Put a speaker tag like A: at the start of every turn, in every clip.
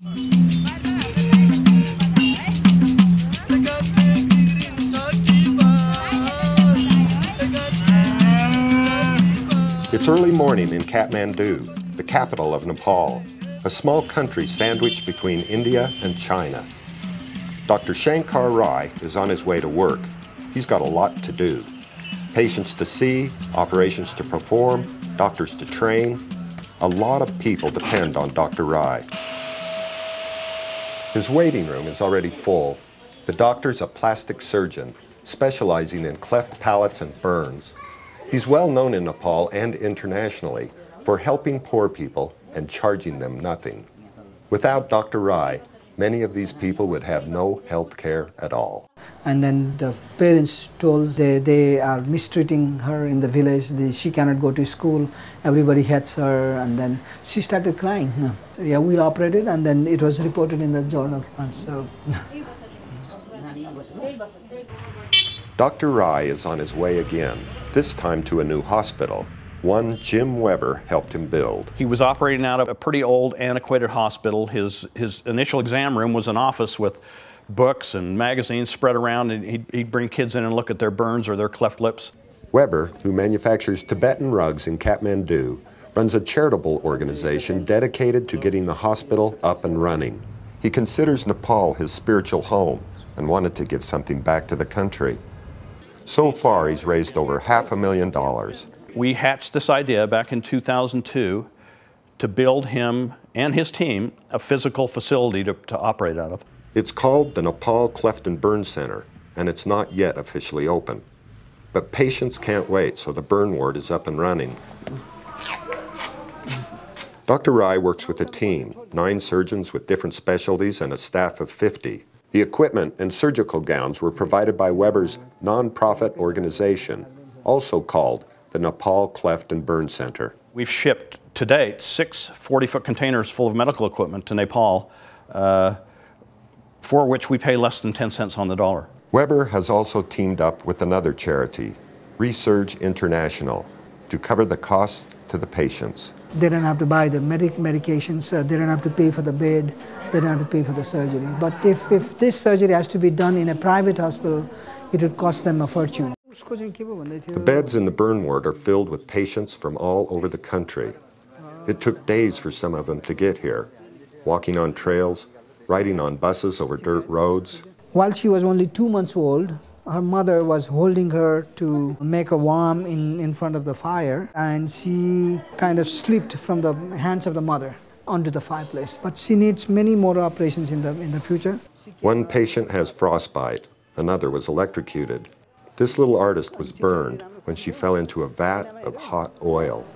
A: It's early morning in Kathmandu, the capital of Nepal, a small country sandwiched between India and China. Dr. Shankar Rai is on his way to work. He's got a lot to do. Patients to see, operations to perform, doctors to train. A lot of people depend on Dr. Rai. His waiting room is already full. The doctor's a plastic surgeon, specializing in cleft palates and burns. He's well known in Nepal and internationally for helping poor people and charging them nothing. Without Dr. Rai, many of these people would have no health care at all.
B: And then the parents told they are mistreating her in the village. She cannot go to school. Everybody hates her. And then she started crying. Yeah, we operated, and then it was reported in the journal. And so.
A: Dr. Rai is on his way again, this time to a new hospital, one Jim Weber helped him build.
C: He was operating out of a pretty old, antiquated hospital. His initial exam room was an office with books and magazines spread around, and he'd bring kids in and look at their burns or their cleft lips.
A: Weber, who manufactures Tibetan rugs in Kathmandu, runs a charitable organization dedicated to getting the hospital up and running. He considers Nepal his spiritual home and wanted to give something back to the country. So far, he's raised over $500,000.
C: We hatched this idea back in 2002 to build him and his team a physical facility to operate out of.
A: It's called the Nepal Cleft and Burn Center, and it's not yet officially open. But patients can't wait, so the burn ward is up and running. Dr. Rai works with a team, 9 surgeons with different specialties and a staff of 50. The equipment and surgical gowns were provided by Weber's non-profit organization, also called the Nepal Cleft and Burn Center.
C: We've shipped to date 6 40-foot containers full of medical equipment to Nepal, for which we pay less than 10 cents on the dollar.
A: Weber has also teamed up with another charity, Research International, to cover the costs to the patients.
B: They don't have to buy the medications, they don't have to pay for the bed, they don't have to pay for the surgery. But if this surgery has to be done in a private hospital, it would cost them a fortune.
A: The beds in the burn ward are filled with patients from all over the country. It took days for some of them to get here, walking on trails, riding on buses over dirt roads.
B: While she was only 2 months old, her mother was holding her to make a warm in front of the fire, and she kind of slipped from the hands of the mother onto the fireplace. But she needs many more operations in the future.
A: One patient has frostbite, another was electrocuted. This little artist was burned when she fell into a vat of hot oil.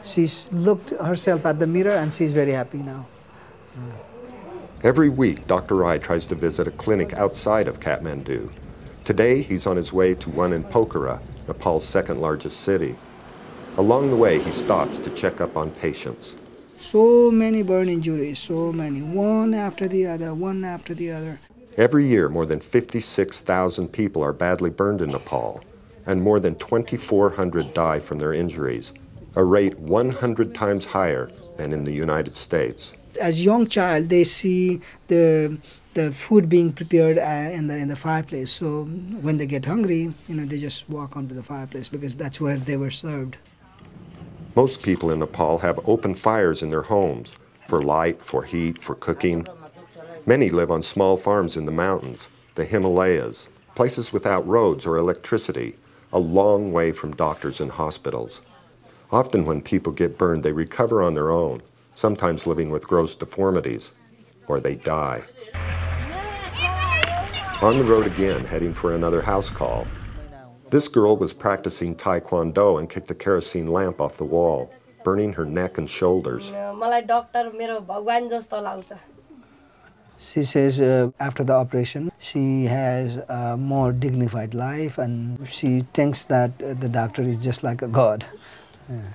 B: She's looked herself at the mirror and she's very happy now.
A: Every week, Dr. Rai tries to visit a clinic outside of Kathmandu. Today, he's on his way to one in Pokhara, Nepal's second largest city. Along the way, he stops to check up on patients.
B: So many burn injuries, so many, one after the other, one after the other.
A: Every year, more than 56,000 people are badly burned in Nepal, and more than 2,400 die from their injuries, a rate 100 times higher than in the United States.
B: As a young child, they see the food being prepared in the fireplace. So when they get hungry, they just walk onto the fireplace because that's where they were served.
A: Most people in Nepal have open fires in their homes for light, for heat, for cooking. Many live on small farms in the mountains, the Himalayas, places without roads or electricity, a long way from doctors and hospitals. Often when people get burned, they recover on their own, sometimes living with gross deformities, or they die. On the road again, heading for another house call. This girl was practicing Taekwondo and kicked a kerosene lamp off the wall, burning her neck and shoulders.
B: She says after the operation, she has a more dignified life, and she thinks that the doctor is just like a god. Yeah.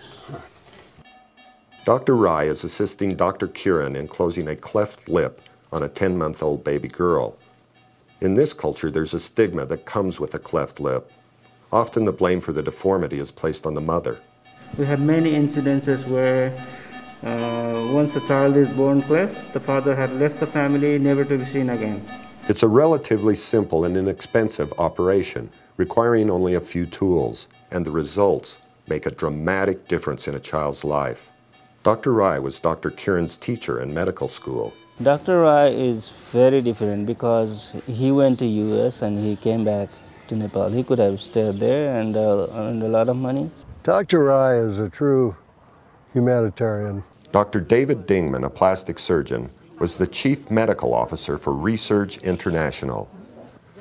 A: Dr. Rai is assisting Dr. Kiran in closing a cleft lip on a 10-month-old baby girl. In this culture, there's a stigma that comes with a cleft lip. Often the blame for the deformity is placed on the mother.
D: We have many incidences where Once a child is born cleft, the father had left the family, never to be seen again.
A: It's a relatively simple and inexpensive operation, requiring only a few tools, and the results make a dramatic difference in a child's life. Dr. Rai was Dr. Kiran's teacher in medical school.
D: Dr. Rai is very different because he went to US and he came back to Nepal. He could have stayed there and earned a lot of money.
E: Dr. Rai is a true humanitarian.
A: Dr. David Dingman, a plastic surgeon, was the chief medical officer for Research International.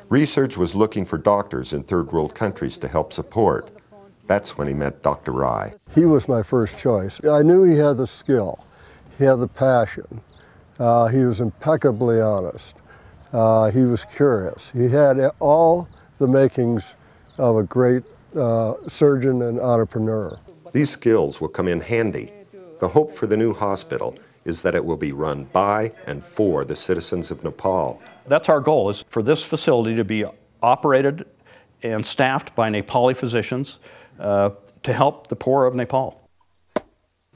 A: Research was looking for doctors in third world countries to help support. That's when he met Dr. Rai.
E: He was my first choice. I knew he had the skill. He had the passion. He was impeccably honest. He was curious. He had all the makings of a great surgeon and entrepreneur.
A: These skills will come in handy. The hope for the new hospital is that it will be run by and for the citizens of Nepal.
C: That's our goal, is for this facility to be operated and staffed by Nepali physicians to help the poor of Nepal.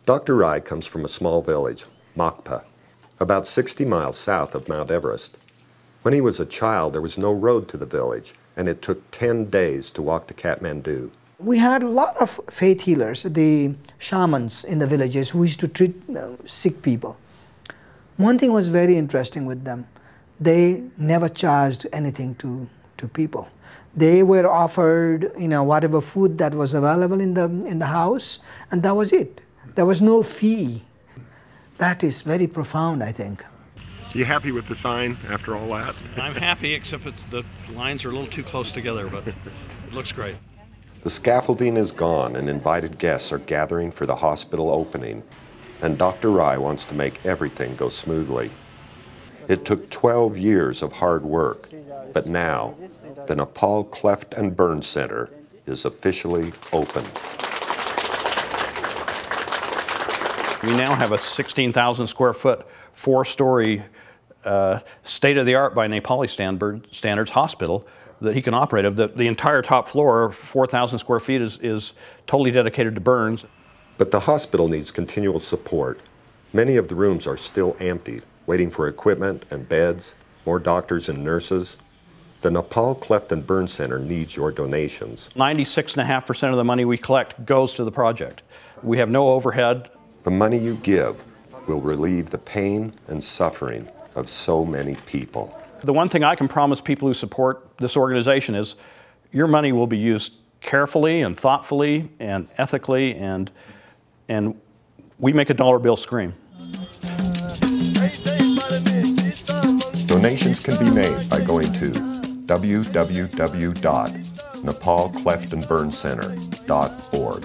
A: Dr. Rai comes from a small village, Makpa, about 60 miles south of Mount Everest. When he was a child, there was no road to the village, and it took 10 days to walk to Kathmandu.
B: We had a lot of faith healers, the shamans in the villages who used to treat sick people. One thing was very interesting with them. They never charged anything to people. They were offered, whatever food that was available in the house, and that was it. There was no fee. That is very profound, I think.
A: You happy with the sign after all that?
C: I'm happy, except the lines are a little too close together, but it looks great.
A: The scaffolding is gone and invited guests are gathering for the hospital opening, and Dr. Rai wants to make everything go smoothly. It took 12 years of hard work, but now the Nepal Cleft and Burn Center is officially open.
C: We now have a 16,000 square foot, 4-story, state-of-the-art by Nepali standards hospital that he can operate. The entire top floor, 4,000 square feet, is totally dedicated to burns.
A: But the hospital needs continual support. Many of the rooms are still empty, waiting for equipment and beds, more doctors and nurses. The Nepal Cleft and Burn Center needs your donations.
C: 96.5% of the money we collect goes to the project. We have no overhead.
A: The money you give will relieve the pain and suffering of so many people.
C: The one thing I can promise people who support this organization is your money will be used carefully and thoughtfully and ethically, and we make a dollar bill scream.
A: Donations can be made by going to www.nepalcleftandburncenter.org.